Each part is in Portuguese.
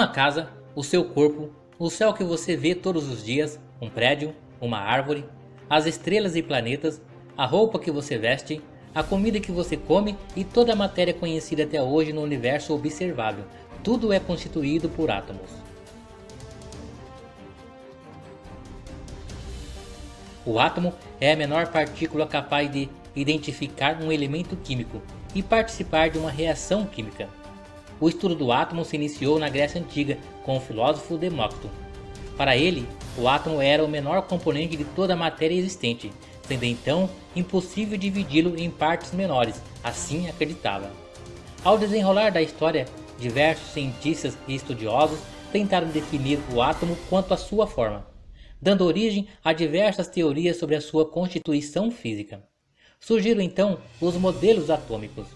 Uma casa, o seu corpo, o céu que você vê todos os dias, um prédio, uma árvore, as estrelas e planetas, a roupa que você veste, a comida que você come e toda a matéria conhecida até hoje no universo observável, tudo é constituído por átomos. O átomo é a menor partícula capaz de identificar um elemento químico e participar de uma reação química. O estudo do átomo se iniciou na Grécia Antiga com o filósofo Demócrito. Para ele, o átomo era o menor componente de toda a matéria existente, sendo então impossível dividi-lo em partes menores, assim acreditava. Ao desenrolar da história, diversos cientistas e estudiosos tentaram definir o átomo quanto à sua forma, dando origem a diversas teorias sobre a sua constituição física. Surgiram então os modelos atômicos.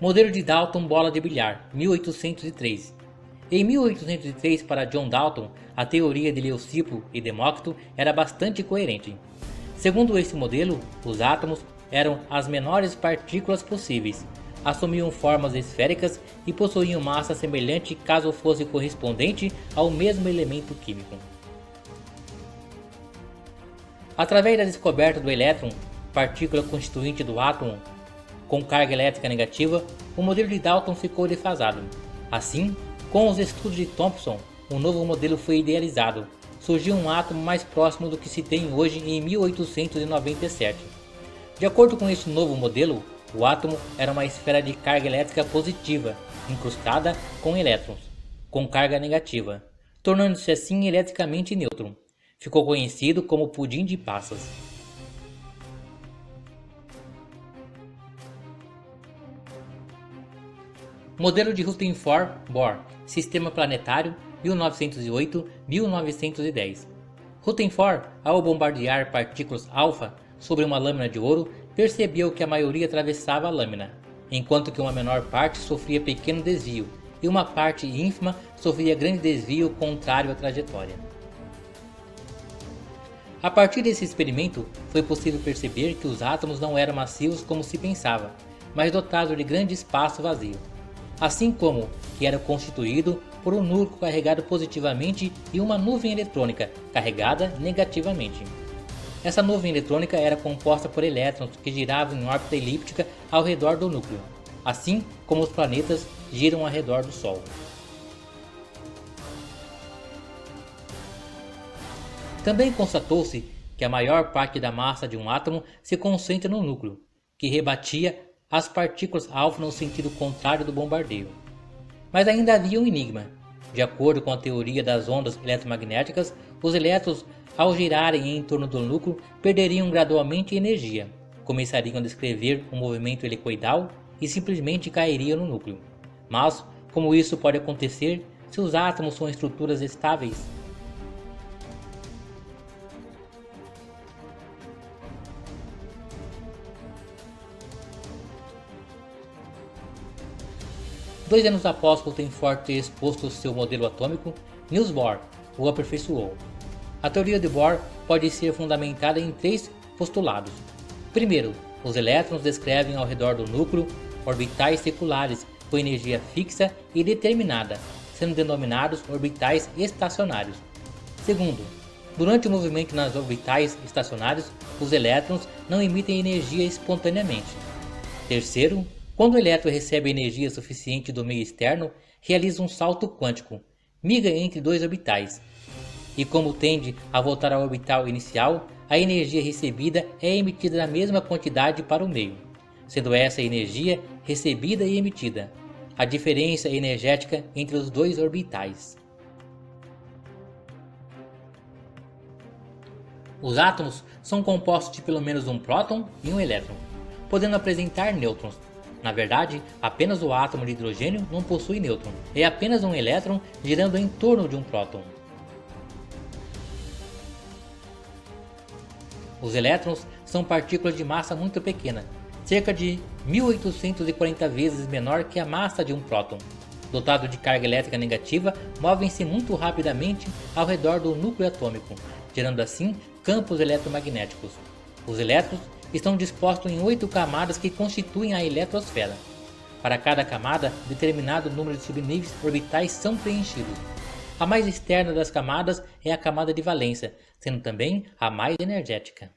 Modelo de Dalton bola de bilhar, 1803. Em 1803, para John Dalton, a teoria de Leucipo e Demócrito era bastante coerente. Segundo esse modelo, os átomos eram as menores partículas possíveis, assumiam formas esféricas e possuíam massa semelhante caso fosse correspondente ao mesmo elemento químico. Através da descoberta do elétron, partícula constituinte do átomo, com carga elétrica negativa, o modelo de Dalton ficou defasado. Assim, com os estudos de Thomson, um novo modelo foi idealizado. Surgiu um átomo mais próximo do que se tem hoje em 1897. De acordo com este novo modelo, o átomo era uma esfera de carga elétrica positiva, incrustada com elétrons, com carga negativa, tornando-se assim eletricamente neutro. Ficou conhecido como pudim de passas. Modelo de Rutherford-Bohr, Sistema Planetário 1908-1910. Rutherford, ao bombardear partículas alfa sobre uma lâmina de ouro, percebeu que a maioria atravessava a lâmina, enquanto que uma menor parte sofria pequeno desvio e uma parte ínfima sofria grande desvio contrário à trajetória. A partir desse experimento, foi possível perceber que os átomos não eram massivos como se pensava, mas dotados de grande espaço vazio, assim como que era constituído por um núcleo carregado positivamente e uma nuvem eletrônica carregada negativamente. Essa nuvem eletrônica era composta por elétrons que giravam em órbita elíptica ao redor do núcleo, assim como os planetas giram ao redor do Sol. Também constatou-se que a maior parte da massa de um átomo se concentra no núcleo, que rebatia as partículas alfa no sentido contrário do bombardeio. Mas ainda havia um enigma. De acordo com a teoria das ondas eletromagnéticas, os elétrons, ao girarem em torno do núcleo, perderiam gradualmente energia, começariam a descrever um movimento helicoidal e simplesmente cairiam no núcleo. Mas, como isso pode acontecer se os átomos são estruturas estáveis? Dois anos após Rutherford ter exposto seu modelo atômico, Niels Bohr o aperfeiçoou. A teoria de Bohr pode ser fundamentada em três postulados. Primeiro, os elétrons descrevem ao redor do núcleo orbitais circulares com energia fixa e determinada, sendo denominados orbitais estacionários. Segundo, durante o movimento nas orbitais estacionários, os elétrons não emitem energia espontaneamente. Terceiro, quando o elétron recebe energia suficiente do meio externo, realiza um salto quântico, migra entre dois orbitais. E como tende a voltar ao orbital inicial, a energia recebida é emitida na mesma quantidade para o meio, sendo essa energia recebida e emitida, a diferença energética entre os dois orbitais. Os átomos são compostos de pelo menos um próton e um elétron, podendo apresentar nêutrons. Na verdade, apenas o átomo de hidrogênio não possui nêutron, é apenas um elétron girando em torno de um próton. Os elétrons são partículas de massa muito pequena, cerca de 1840 vezes menor que a massa de um próton. Dotado de carga elétrica negativa, movem-se muito rapidamente ao redor do núcleo atômico, gerando assim campos eletromagnéticos. Os elétrons estão dispostos em 8 camadas que constituem a eletrosfera. Para cada camada, determinado número de subníveis orbitais são preenchidos. A mais externa das camadas é a camada de valência, sendo também a mais energética.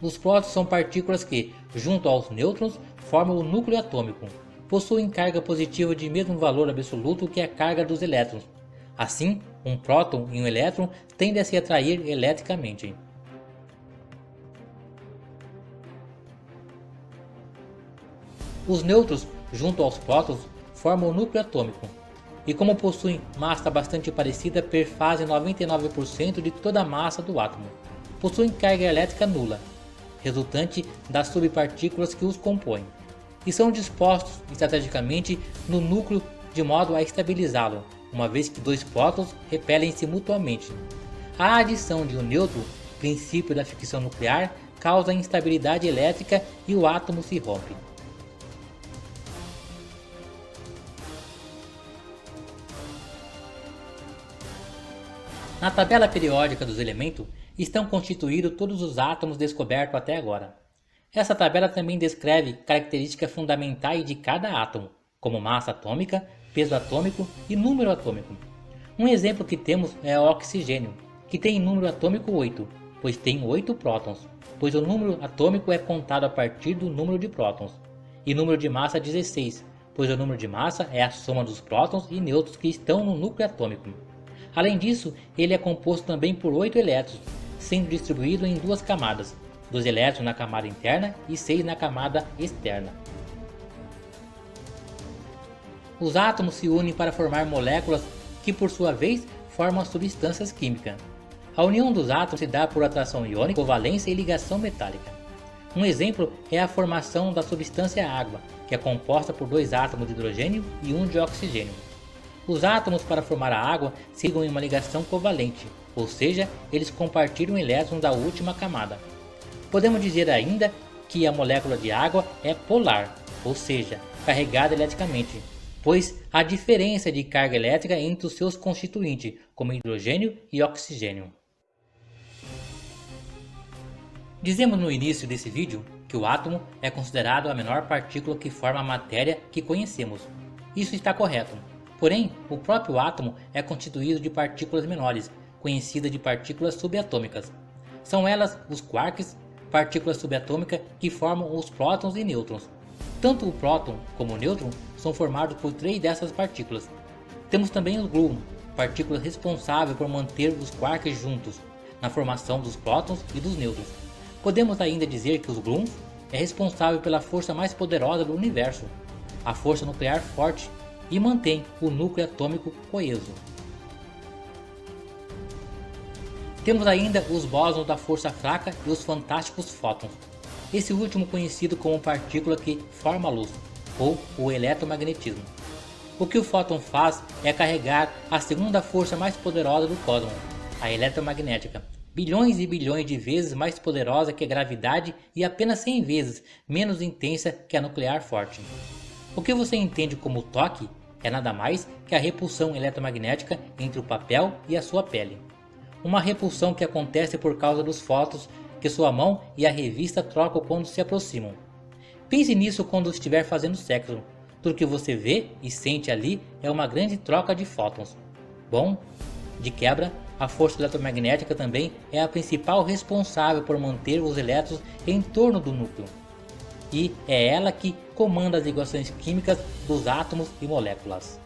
Os prótons são partículas que, junto aos nêutrons, formam o núcleo atômico. Possuem carga positiva de mesmo valor absoluto que a carga dos elétrons. Assim, um próton e um elétron tendem a se atrair eletricamente. Os nêutrons, junto aos prótons, formam o núcleo atômico. E como possuem massa bastante parecida, perfazem 99% de toda a massa do átomo. Possuem carga elétrica nula, resultante das subpartículas que os compõem, e são dispostos estrategicamente no núcleo de modo a estabilizá-lo, uma vez que dois prótons repelem-se mutuamente. A adição de um nêutron, princípio da fissão nuclear, causa instabilidade elétrica e o átomo se rompe. Na tabela periódica dos elementos estão constituídos todos os átomos descobertos até agora. Essa tabela também descreve características fundamentais de cada átomo, como massa atômica, peso atômico e número atômico. Um exemplo que temos é o oxigênio, que tem número atômico 8, pois tem 8 prótons, pois o número atômico é contado a partir do número de prótons, e número de massa 16, pois o número de massa é a soma dos prótons e nêutrons que estão no núcleo atômico. Além disso, ele é composto também por 8 elétrons, sendo distribuído em 2 camadas, 2 elétrons na camada interna e 6 na camada externa. Os átomos se unem para formar moléculas que, por sua vez, formam substâncias químicas. A união dos átomos se dá por atração iônica, covalência e ligação metálica. Um exemplo é a formação da substância água, que é composta por 2 átomos de hidrogênio e 1 de oxigênio. Os átomos para formar a água se ligam em uma ligação covalente, ou seja, eles compartilham elétrons da última camada. Podemos dizer ainda que a molécula de água é polar, ou seja, carregada eletricamente, pois há diferença de carga elétrica entre os seus constituintes, como hidrogênio e oxigênio. Dizemos no início desse vídeo que o átomo é considerado a menor partícula que forma a matéria que conhecemos. Isso está correto. Porém, o próprio átomo é constituído de partículas menores, conhecidas de partículas subatômicas. São elas os quarks, partículas subatômicas que formam os prótons e nêutrons. Tanto o próton como o nêutron são formados por 3 dessas partículas. Temos também os gluons, partículas responsáveis por manter os quarks juntos, na formação dos prótons e dos nêutrons. Podemos ainda dizer que os gluons é responsável pela força mais poderosa do universo, a força nuclear forte, e mantém o núcleo atômico coeso. Temos ainda os bósons da força fraca e os fantásticos fótons, esse último conhecido como partícula que forma a luz, ou o eletromagnetismo. O que o fóton faz é carregar a segunda força mais poderosa do cosmos, a eletromagnética, bilhões e bilhões de vezes mais poderosa que a gravidade e apenas 100 vezes menos intensa que a nuclear forte. O que você entende como toque é nada mais que a repulsão eletromagnética entre o papel e a sua pele. Uma repulsão que acontece por causa dos fótons que sua mão e a revista trocam quando se aproximam. Pense nisso quando estiver fazendo sexo. Tudo que você vê e sente ali é uma grande troca de fótons. Bom, de quebra, a força eletromagnética também é a principal responsável por manter os elétrons em torno do núcleo. E é ela que comanda as ligações químicas dos átomos e moléculas.